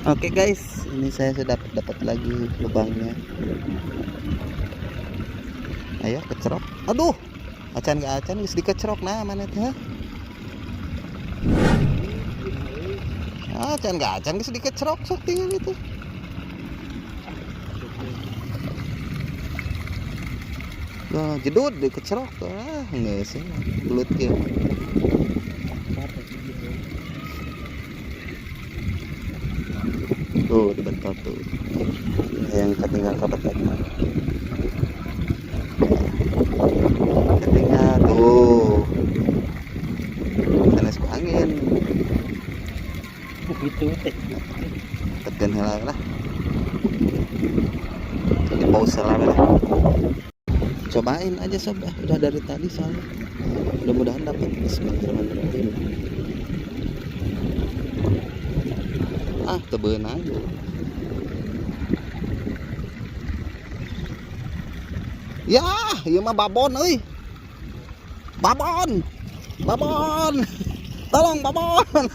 Oke guys, ini saya sudah dapat lagi lubangnya. Ayo kecerok. Aduh, acan gak acan sedikit cerok nah mana teh? Acan gak acan sedikit cerok sok tinggal itu. Nah, jedut deh kecerok enggak sih belut ya. Tuh dibentot tuh. Yang ketinggal kabetan. Ketinggal tuh. Panas angin. Begitu teh. Tekan lah. Di pause lah. Cobain aja sob, udah dari tadi soalnya. Mudah-mudahan dapat. Bismillahirrahmanirrahim. Tebeuin aja. Ya, ieu mah babon euy. Babon. Babon. Tolong babon.